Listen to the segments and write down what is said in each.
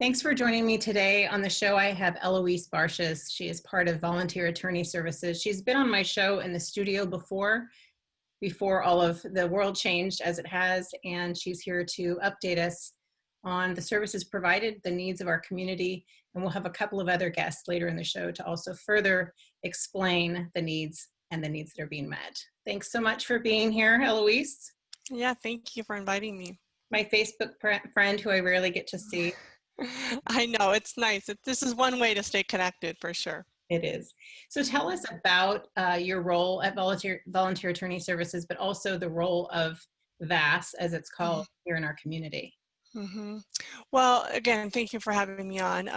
Thanks for joining me today. On the show, I have Eloise Barshes. She is part of Volunteer Attorney Services. She's been on my show in the studio before all of the world changed as it has, and she's here to update us on the services provided, the needs of our community, and we'll have a couple of other guests later in the show to also further explain the needs and the needs that are being met. Thanks so much for being here, Eloise. Yeah, thank you for inviting me. My Facebook friend who I rarely get to see. I know, it's nice. This is one way to stay connected for sure. It is. So tell us about your role at Volunteer Attorney Services, but also the role of VAS, as it's called here in our community. Well, again, thank you for having me on.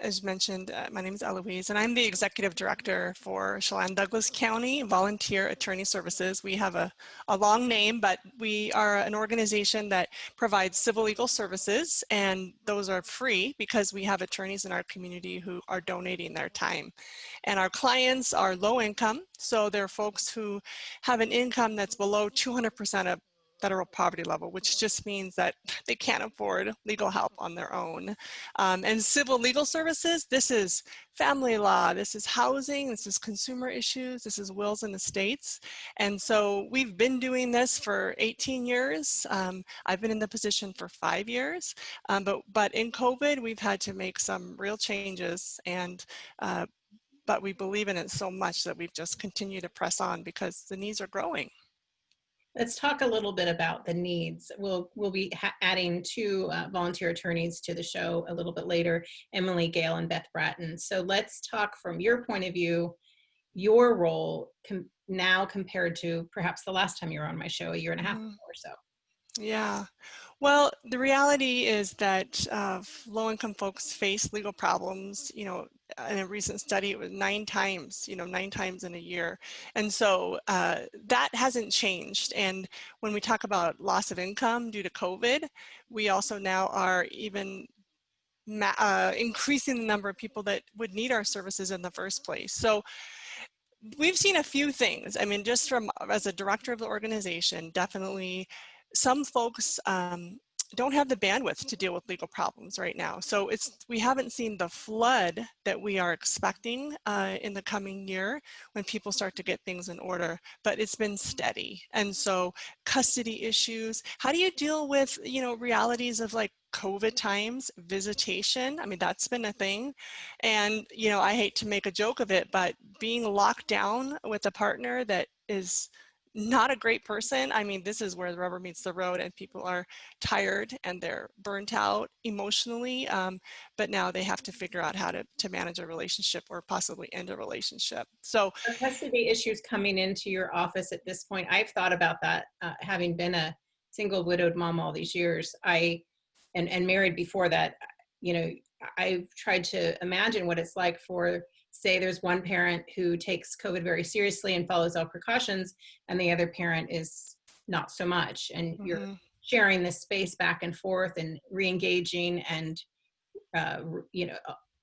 As mentioned, my name is Eloise, and I'm the Executive Director for Chelan Douglas County Volunteer Attorney Services. We have a long name, but we are an organization that provides civil legal services, and those are free because we have attorneys in our community who are donating their time. And our clients are low income, so they're folks who have an income that's below 200% of federal poverty level, which just means that they can't afford legal help on their own. And civil legal services, this is family law, this is housing, this is consumer issues, this is wills and estates. And so we've been doing this for 18 years. I've been in the position for 5 years, but in COVID, we've had to make some real changes, and but we believe in it so much that we've just continued to press on because the needs are growing. Let's talk a little bit about the needs. We'll be adding two volunteer attorneys to the show a little bit later, Emily Gale and Beth Bratton. So let's talk from your point of view, your role now compared to perhaps the last time you were on my show, a year and a half ago or so. Yeah, well, the reality is that low-income folks face legal problems. You know, in a recent study, it was 9 times, 9 times in a year. And so that hasn't changed. And when we talk about loss of income due to COVID, we also now are even increasing the number of people that would need our services in the first place. So we've seen a few things. I mean, just from as a director of the organization, definitely some folks don't have the bandwidth to deal with legal problems right now. So we haven't seen the flood that we are expecting in the coming year when people start to get things in order, but it's been steady. And so custody issues, how do you deal with, realities of like COVID times, visitation? I mean, that's been a thing. And, I hate to make a joke of it, but being locked down with a partner that is not a great person. I mean, this is where the rubber meets the road, and people are tired and they're burnt out emotionally, but now they have to figure out how to manage a relationship or possibly end a relationship. So custody issues coming into your office at this point, I've thought about that, having been a single widowed mom all these years, and married before that. I've tried to imagine what it's like for, say there's one parent who takes COVID very seriously and follows all precautions, and the other parent is not so much. And you're sharing this space back and forth and re-engaging and,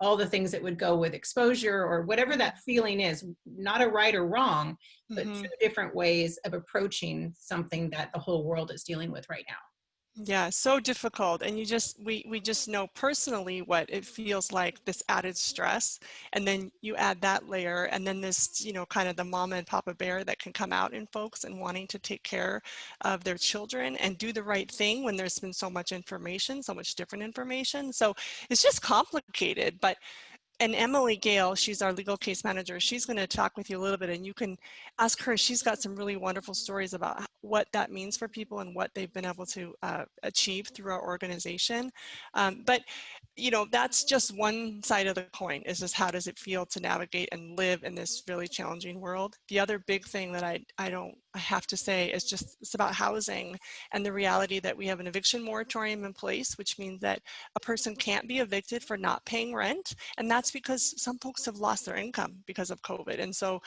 all the things that would go with exposure or whatever that feeling is, not a right or wrong, but two different ways of approaching something that the whole world is dealing with right now. Yeah, so difficult. And we just know personally what it feels like, this added stress. And then you add that layer, and then this, kind of the mama and papa bear that can come out in folks and wanting to take care of their children and do the right thing when there's been so much information, so much different information. So it's just complicated. And Emily Gale, she's our legal case manager, she's going to talk with you a little bit, and you can ask her. She's got some really wonderful stories about what that means for people and what they've been able to achieve through our organization. But that's just one side of the coin, is just how does it feel to navigate and live in this really challenging world. The other big thing that I have to say is just it's about housing and the reality that we have an eviction moratorium in place, which means that a person can't be evicted for not paying rent. And that's because some folks have lost their income because of COVID. And so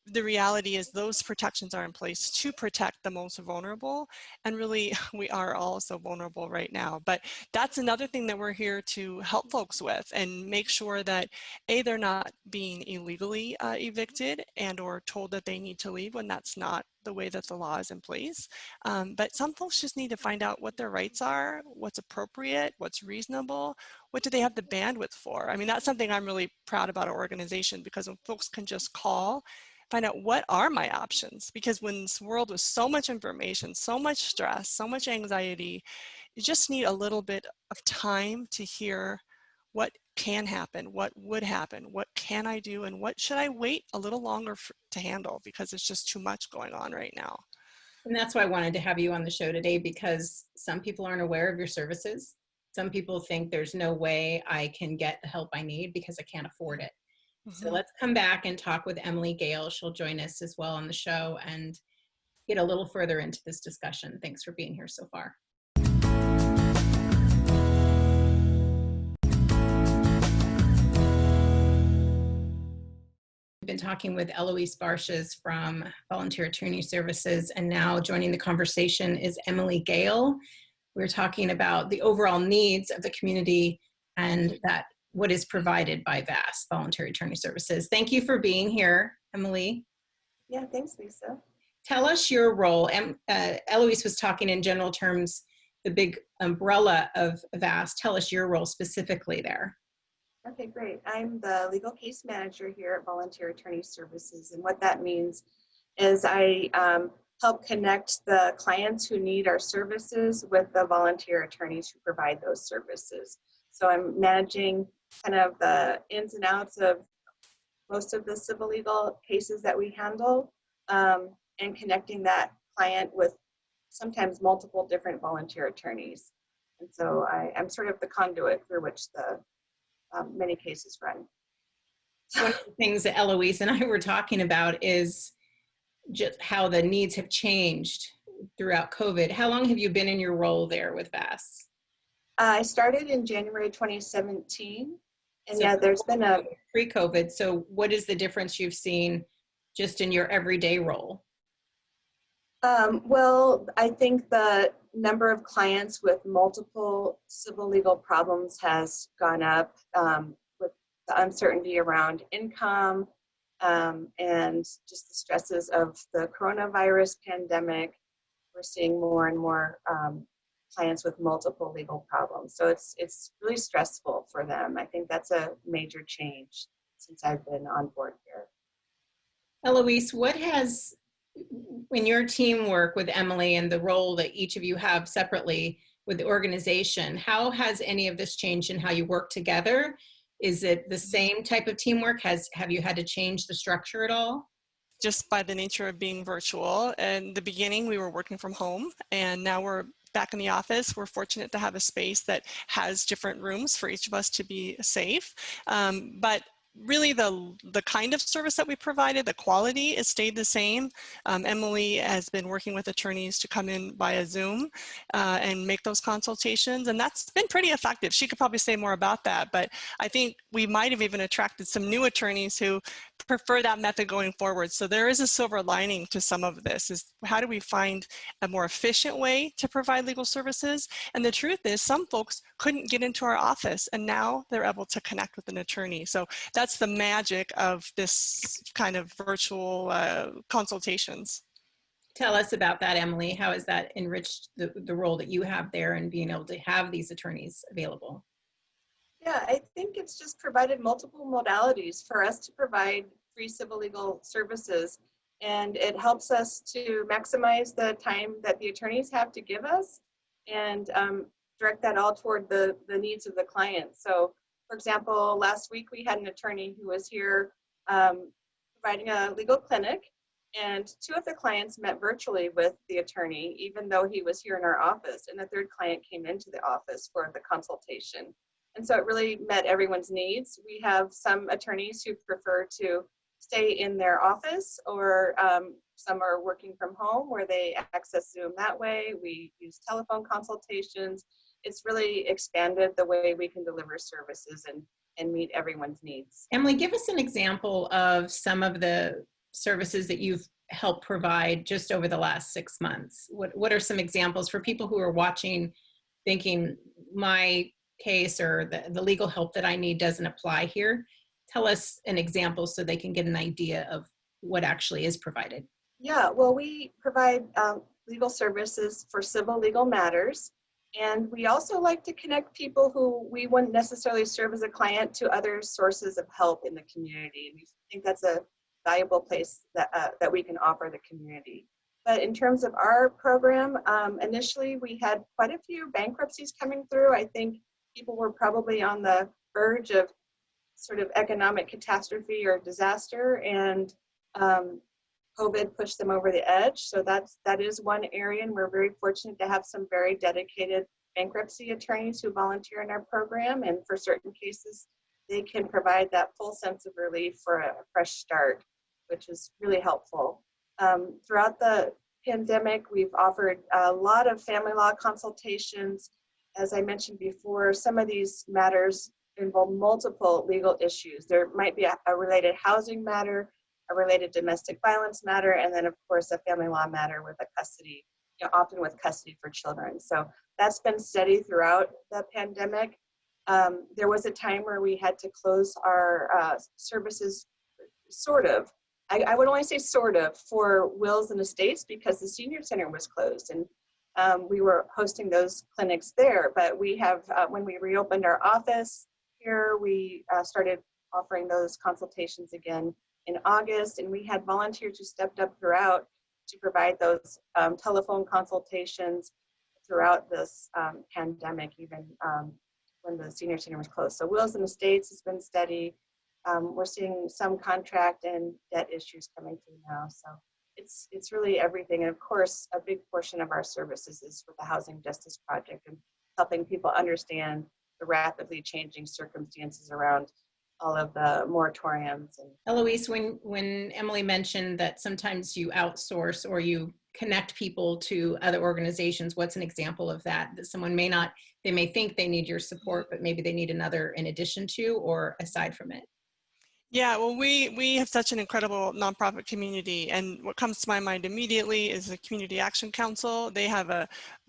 the reality is those protections are in place to protect the most vulnerable. And really, we are all so vulnerable right now. But that's another thing that we're here to help folks with and make sure that A, they're not being illegally evicted and or told that they need to leave when that's not the way that the law is in place. But some folks just need to find out what their rights are, what's appropriate, what's reasonable, what do they have the bandwidth for? I mean, that's something I'm really proud about our organization, because when folks can just call, find out what are my options, because when this world with so much information, so much stress, so much anxiety, you just need a little bit of time to hear what can happen, what would happen, what can I do, and what should I wait a little longer to handle, because it's just too much going on right now. And that's why I wanted to have you on the show today, because some people aren't aware of your services. Some people think there's no way I can get the help I need because I can't afford it. So let's come back and talk with Emily Gale. She'll join us as well on the show and get a little further into this discussion. Thanks for being here so far. We've been talking with Eloise Barshes from Volunteer Attorney Services, and now joining the conversation is Emily Gale. We're talking about the overall needs of the community and that what is provided by VAS, Voluntary Attorney Services. Thank you for being here, Emily. Yeah, thanks, Lisa. Tell us your role. Eloise was talking in general terms, the big umbrella of VAS. Tell us your role specifically there. Okay, great. I'm the legal case manager here at Volunteer Attorney Services. And what that means is I help connect the clients who need our services with the volunteer attorneys who provide those services. So I'm managing kind of the ins and outs of most of the civil legal cases that we handle, and connecting that client with sometimes multiple different volunteer attorneys. And so I'm sort of the conduit through which the many cases run. One of the things that Eloise and I were talking about is just how the needs have changed throughout COVID. How long have you been in your role there with VAS? I started in January 2017, and So yeah, there's been a pre-COVID. So what is the difference you've seen just in your everyday role? well, I think the number of clients with multiple civil legal problems has gone up with the uncertainty around income and just the stresses of the coronavirus pandemic. We're seeing more and more clients with multiple legal problems. So it's really stressful for them. I think that's a major change since I've been on board here. Eloise, what has, in your teamwork with Emily and the role that each of you have separately with the organization, how has any of this changed in how you work together? Is it the same type of teamwork? Have you had to change the structure at all? Just by the nature of being virtual. In the beginning, we were working from home, and now we're back in the office. We're fortunate to have a space that has different rooms for each of us to be safe. But really the kind of service that we provided, the quality has stayed the same. Emily has been working with attorneys to come in via Zoom and make those consultations, and that's been pretty effective. She could probably say more about that, but I think we might have even attracted some new attorneys who prefer that method going forward. So there is a silver lining to some of this, is how do we find a more efficient way to provide legal services? And the truth is some folks couldn't get into our office, and now they're able to connect with an attorney. So that's the magic of this kind of virtual consultations. Tell us about that, Emily. How has that enriched the role that you have there and being able to have these attorneys available? Yeah, I think it's just provided multiple modalities for us to provide free civil legal services. And it helps us to maximize the time that the attorneys have to give us and direct that all toward the needs of the client. So, for example, last week we had an attorney who was here providing a legal clinic, and two of the clients met virtually with the attorney, even though he was here in our office, and the third client came into the office for the consultation. And so it really met everyone's needs. We have some attorneys who prefer to stay in their office, or some are working from home where they access Zoom that way. We use telephone consultations. It's really expanded the way we can deliver services and meet everyone's needs. Emily, give us an example of some of the services that you've helped provide just over the last 6 months? What are some examples for people who are watching thinking my case or the legal help that I need doesn't apply here? Tell us an example so they can get an idea of what actually is provided. Yeah, well, we provide legal services for civil legal matters. And we also like to connect people who we wouldn't necessarily serve as a client to other sources of help in the community. And we think that's a valuable place that we can offer the community. But in terms of our program, initially we had quite a few bankruptcies coming through. I think people were probably on the verge of sort of economic catastrophe or disaster, and COVID pushed them over the edge. So that is one area, and we're very fortunate to have some very dedicated bankruptcy attorneys who volunteer in our program. And for certain cases, they can provide that full sense of relief for a fresh start, which is really helpful. Throughout the pandemic, we've offered a lot of family law consultations. As I mentioned before, some of these matters involve multiple legal issues. There might be a related housing matter, a related domestic violence matter, and then of course a family law matter with a custody, often with custody for children. So that's been steady throughout the pandemic. There was a time where we had to close our services, sort of. I would only say sort of, for wills and estates because the senior center was closed, and we were hosting those clinics there. But we have, when we reopened our office here, we started offering those consultations again in August, and we had volunteers who stepped up throughout to provide those telephone consultations throughout this pandemic, even when the senior center was closed. So wills and estates has been steady. We're seeing some contract and debt issues coming through now. So it's really everything. And of course, a big portion of our services is with the Housing Justice Project and helping people understand the rapidly changing circumstances around all of the moratoriums. And Eloise, when Emily mentioned that sometimes you outsource or you connect people to other organizations, what's an example of that? That someone they may think they need your support, but maybe they need another in addition to or aside from it. Yeah, well, we have such an incredible nonprofit community, and what comes to my mind immediately is the Community Action Council.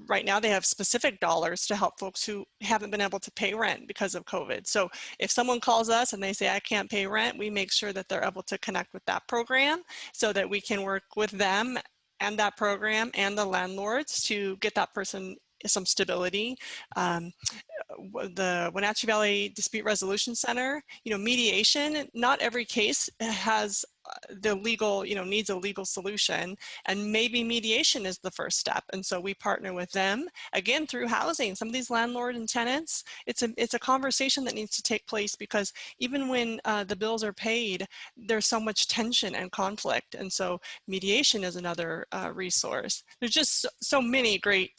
Right now they have specific dollars to help folks who haven't been able to pay rent because of COVID. So if someone calls us and they say, I can't pay rent, we make sure that they're able to connect with that program so that we can work with them and that program and the landlords to get that person some stability. The Wenatchee Valley Dispute Resolution Center, mediation, not every case has the legal, needs a legal solution, and maybe mediation is the first step. And so we partner with them, again, through housing. Some of these landlord and tenants, it's a conversation that needs to take place because even when the bills are paid, there's so much tension and conflict. And so mediation is another resource. There's just so many great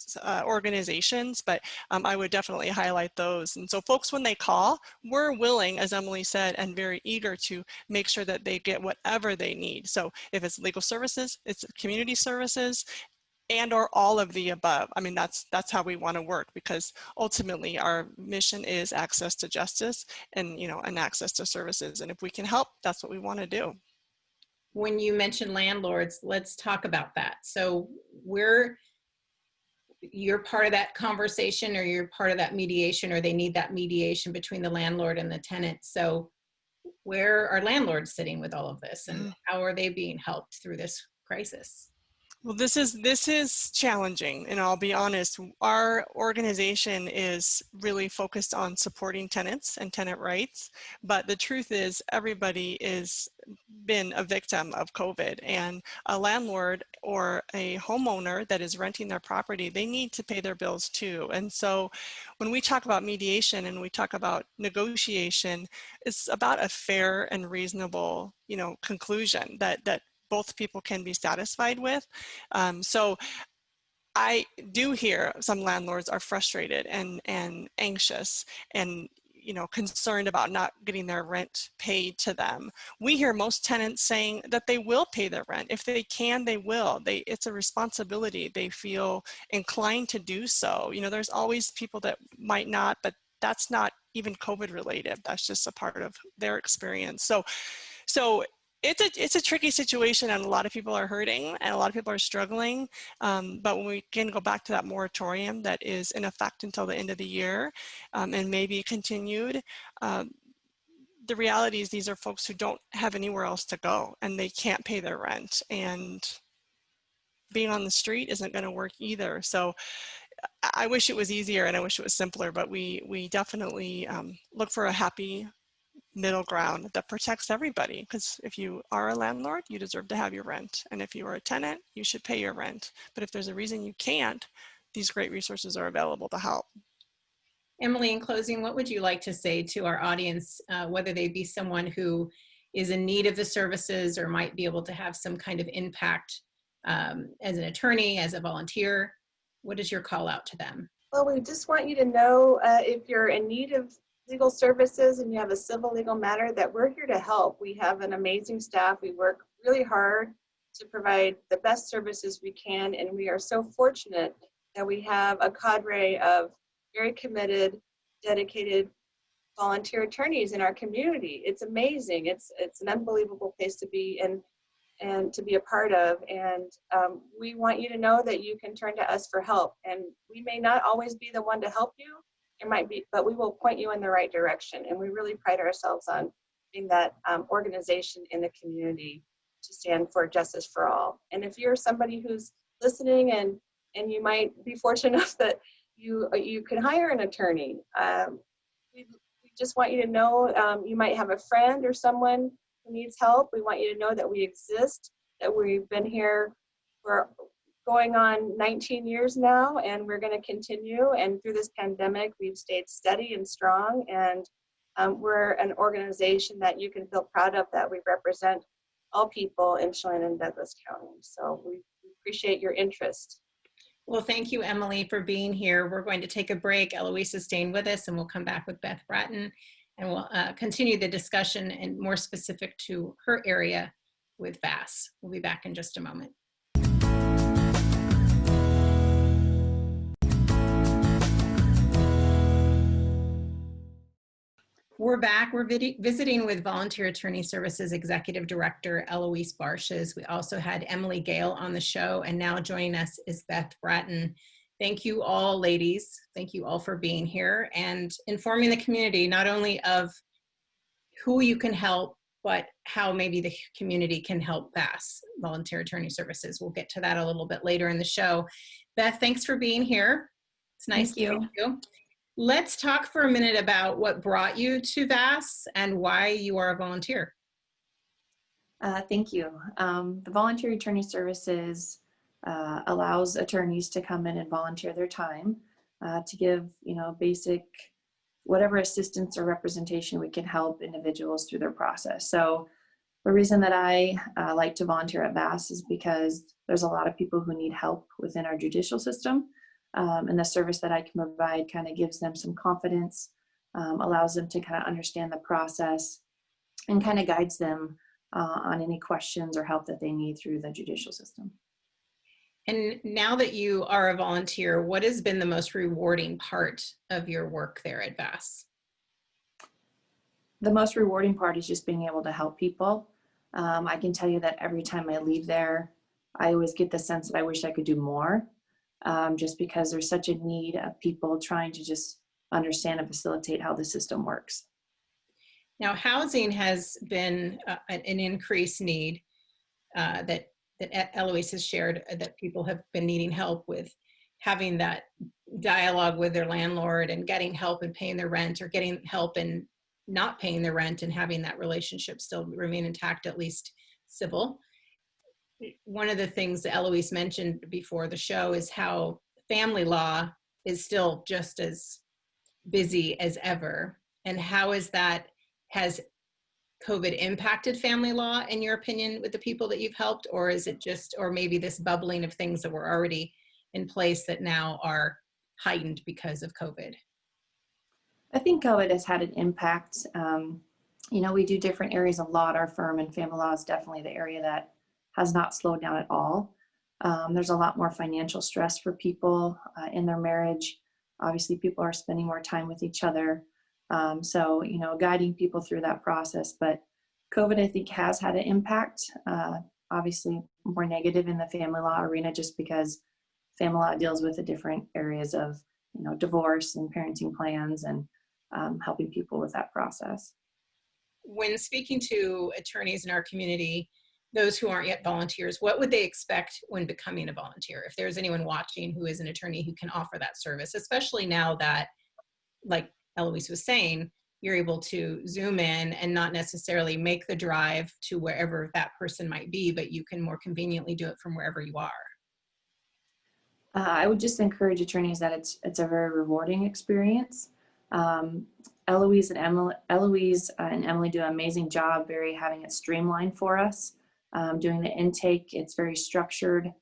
organizations, but I would definitely highlight those. And so folks, when they call, we're willing, as Emily said, and very eager to make sure that they get whatever they need. So if it's legal services, it's community services, and or all of the above. I mean, that's how we want to work, because ultimately our mission is access to justice and, and access to services. And if we can help, that's what we want to do. When you mention landlords, let's talk about that. So you're part of that conversation, or you're part of that mediation, or they need that mediation between the landlord and the tenant. So where are landlords sitting with all of this, and how are they being helped through this crisis? Well, this is challenging, and I'll be honest, our organization is really focused on supporting tenants and tenant rights, but the truth is everybody has been a victim of COVID, and a landlord or a homeowner that is renting their property, they need to pay their bills too. And so when we talk about mediation and we talk about negotiation, it's about a fair and reasonable, conclusion that both people can be satisfied with. So I do hear some landlords are frustrated and anxious and concerned about not getting their rent paid to them. We hear most tenants saying that they will pay their rent. If they can, they will. It's a responsibility. They feel inclined to do so. There's always people that might not, but that's not even COVID related. That's just a part of their experience. So it's a tricky situation, and a lot of people are hurting and a lot of people are struggling. But when we can go back to that moratorium that is in effect until the end of the year, and maybe continued, the reality is these are folks who don't have anywhere else to go and they can't pay their rent, and being on the street isn't going to work either. So I wish it was easier and I wish it was simpler, but we definitely look for a happy middle ground that protects everybody, because if you are a landlord, you deserve to have your rent, and if you are a tenant, you should pay your rent. But if there's a reason you can't, these great resources are available to help. Emily, in closing, what would you like to say to our audience, whether they be someone who is in need of the services or might be able to have some kind of impact as an attorney, as a volunteer? What is your call out to them? Well, we just want you to know if you're in need of legal services and you have a civil legal matter, that we're here to help. We have an amazing staff. We work really hard to provide the best services we can, and we are so fortunate that we have a cadre of very committed, dedicated volunteer attorneys in our community. It's amazing. It's an unbelievable place to be and to be a part of. And we want you to know that you can turn to us for help. And we may not always be the one to help you. It might be, but we will point you in the right direction. And we really pride ourselves on being that organization in the community to stand for justice for all. And if you're somebody who's listening and you might be fortunate enough that you can hire an attorney, we just want you to know you might have a friend or someone who needs help. We want you to know that we exist, that we've been here for going on 19 years now, and we're going to continue. And through this pandemic, we've stayed steady and strong, and we're an organization that you can feel proud of, that we represent all people in Chelan and Douglas County. So we appreciate your interest. Well, thank you, Emily, for being here. We're going to take a break. Eloise is staying with us, and we'll come back with Beth Bratton, and we'll continue the discussion and more specific to her area with VAS. We'll be back in just a moment. We're back. We're visiting with Volunteer Attorney Services Executive Director Eloise Barshes. We also had Emily Gale on the show, and now joining us is Beth Bratton. Thank you all, ladies. Thank you all for being here and informing the community not only of who you can help, but how maybe the community can help VAS, Volunteer Attorney Services. We'll get to that a little bit later in the show. Beth, thanks for being here. It's nice to meet you. Let's talk for a minute about what brought you to VAS and why you are a volunteer. Thank you. The Volunteer Attorney Services allows attorneys to come in and volunteer their time to give, basic, whatever assistance or representation we can help individuals through their process. So the reason that I like to volunteer at VAS is because there's a lot of people who need help within our judicial system. And the service that I can provide kind of gives them some confidence, allows them to kind of understand the process, and kind of guides them on any questions or help that they need through the judicial system. And now that you are a volunteer, what has been the most rewarding part of your work there at VAS? The most rewarding part is just being able to help people. I can tell you that every time I leave there, I always get the sense that I wish I could do more. Just because there's such a need of people trying to just understand and facilitate how the system works. Now, housing has been an increased need that Eloise has shared, that people have been needing help with having that dialogue with their landlord and getting help in paying their rent, or getting help in not paying their rent and having that relationship still remain intact, at least civil. One of the things that Eloise mentioned before the show is how family law is still just as busy as ever. And how has COVID impacted family law, in your opinion, with the people that you've helped? Or is it just, or maybe this bubbling of things that were already in place that now are heightened because of COVID? I think COVID has had an impact. We do different areas of law at our firm, and family law is definitely the area that has not slowed down at all. There's a lot more financial stress for people in their marriage. Obviously, people are spending more time with each other. So, guiding people through that process. But COVID, I think, has had an impact, obviously more negative in the family law arena, just because family law deals with the different areas of, divorce and parenting plans and helping people with that process. When speaking to attorneys in our community, those who aren't yet volunteers, what would they expect when becoming a volunteer? If there's anyone watching who is an attorney who can offer that service, especially now that, like Eloise was saying, you're able to zoom in and not necessarily make the drive to wherever that person might be, but you can more conveniently do it from wherever you are. I would just encourage attorneys that it's a very rewarding experience. Eloise and Emily do an amazing job, having it streamlined for us. Doing the intake, it's very structured.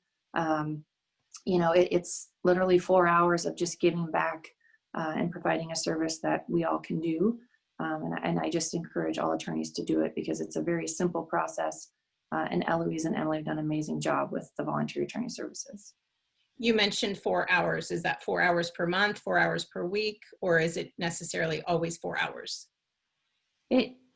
It's literally 4 hours of just giving back and providing a service that we all can do. And I just encourage all attorneys to do it because it's a very simple process. And Eloise and Emily have done an amazing job with the voluntary attorney services. You mentioned 4 hours. Is that 4 hours per month, 4 hours per week, or is it necessarily always 4 hours?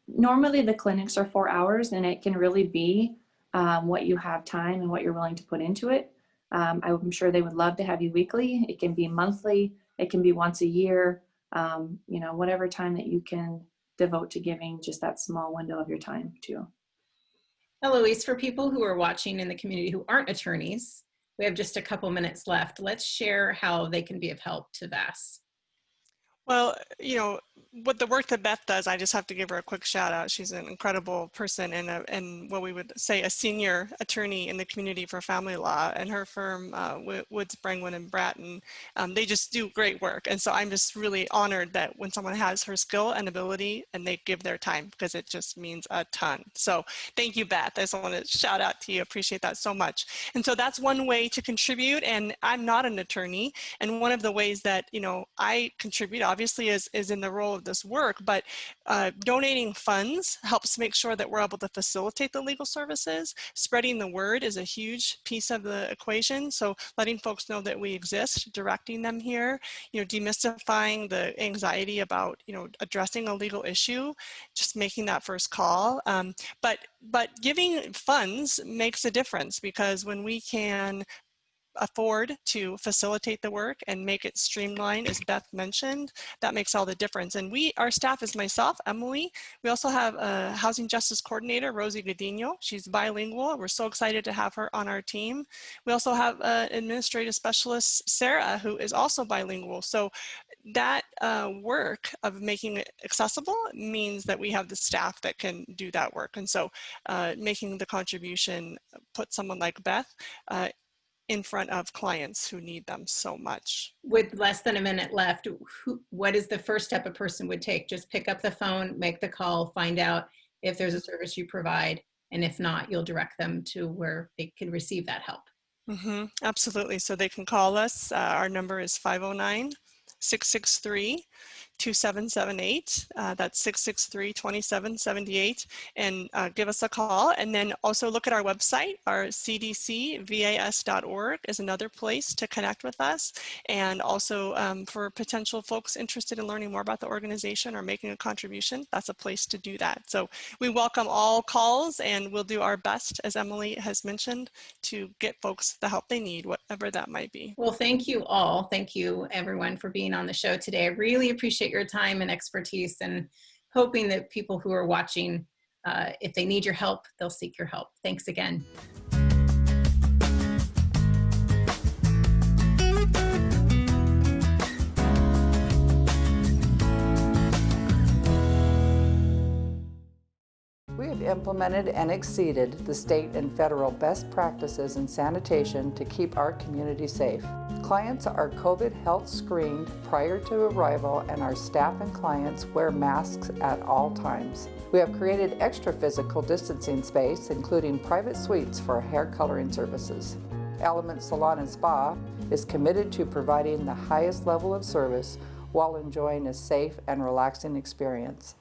Normally the clinics are 4 hours, and it can really be what you have time and what you're willing to put into it. I'm sure they would love to have you weekly. It can be monthly. It can be once a year. Whatever time that you can devote to giving just that small window of your time too. Eloise, for people who are watching in the community who aren't attorneys, we have just a couple minutes left. Let's share how they can be of help to VAS. Well, with the work that Beth does, I just have to give her a quick shout out. She's an incredible person and what we would say a senior attorney in the community for family law, and her firm, Woods, Brangwin Bratton, they just do great work. And so I'm just really honored that when someone has her skill and ability and they give their time, because it just means a ton. So thank you, Beth. I just want to shout out to you. Appreciate that so much. And so that's one way to contribute. And I'm not an attorney. And one of the ways that, I contribute, obviously, is in the role of this work, but donating funds helps make sure that we're able to facilitate the legal services. Spreading the word is a huge piece of the equation. So letting folks know that we exist, directing them here, demystifying the anxiety about, addressing a legal issue, just making that first call. But giving funds makes a difference, because when we can afford to facilitate the work and make it streamlined, as Beth mentioned, that makes all the difference. And our staff is myself, Emily. We also have a housing justice coordinator, Rosie Godinho. She's bilingual. We're so excited to have her on our team. We also have an administrative specialist, Sarah, who is also bilingual. So that work of making it accessible means that we have the staff that can do that work. And so making the contribution, put someone like Beth in front of clients who need them so much. With less than a minute left, what is the first step a person would take? Just pick up the phone, make the call, find out if there's a service you provide, and if not, you'll direct them to where they can receive that help. Absolutely. So they can call us. Our number is 509-663-2778. That's 663-2778, and give us a call. And then also look at our website. Our cdcvas.org is another place to connect with us. And also for potential folks interested in learning more about the organization or making a contribution, that's a place to do that. So we welcome all calls, and we'll do our best, as Emily has mentioned, to get folks the help they need, whatever that might be. Well, thank you all. Thank you, everyone, for being on the show today. I really appreciate your time and expertise, and hoping that people who are watching, if they need your help, they'll seek your help. Thanks again. We have implemented and exceeded the state and federal best practices in sanitation to keep our community safe. Clients are COVID health screened prior to arrival, and our staff and clients wear masks at all times. We have created extra physical distancing space, including private suites for hair coloring services. Element Salon and Spa is committed to providing the highest level of service while enjoying a safe and relaxing experience.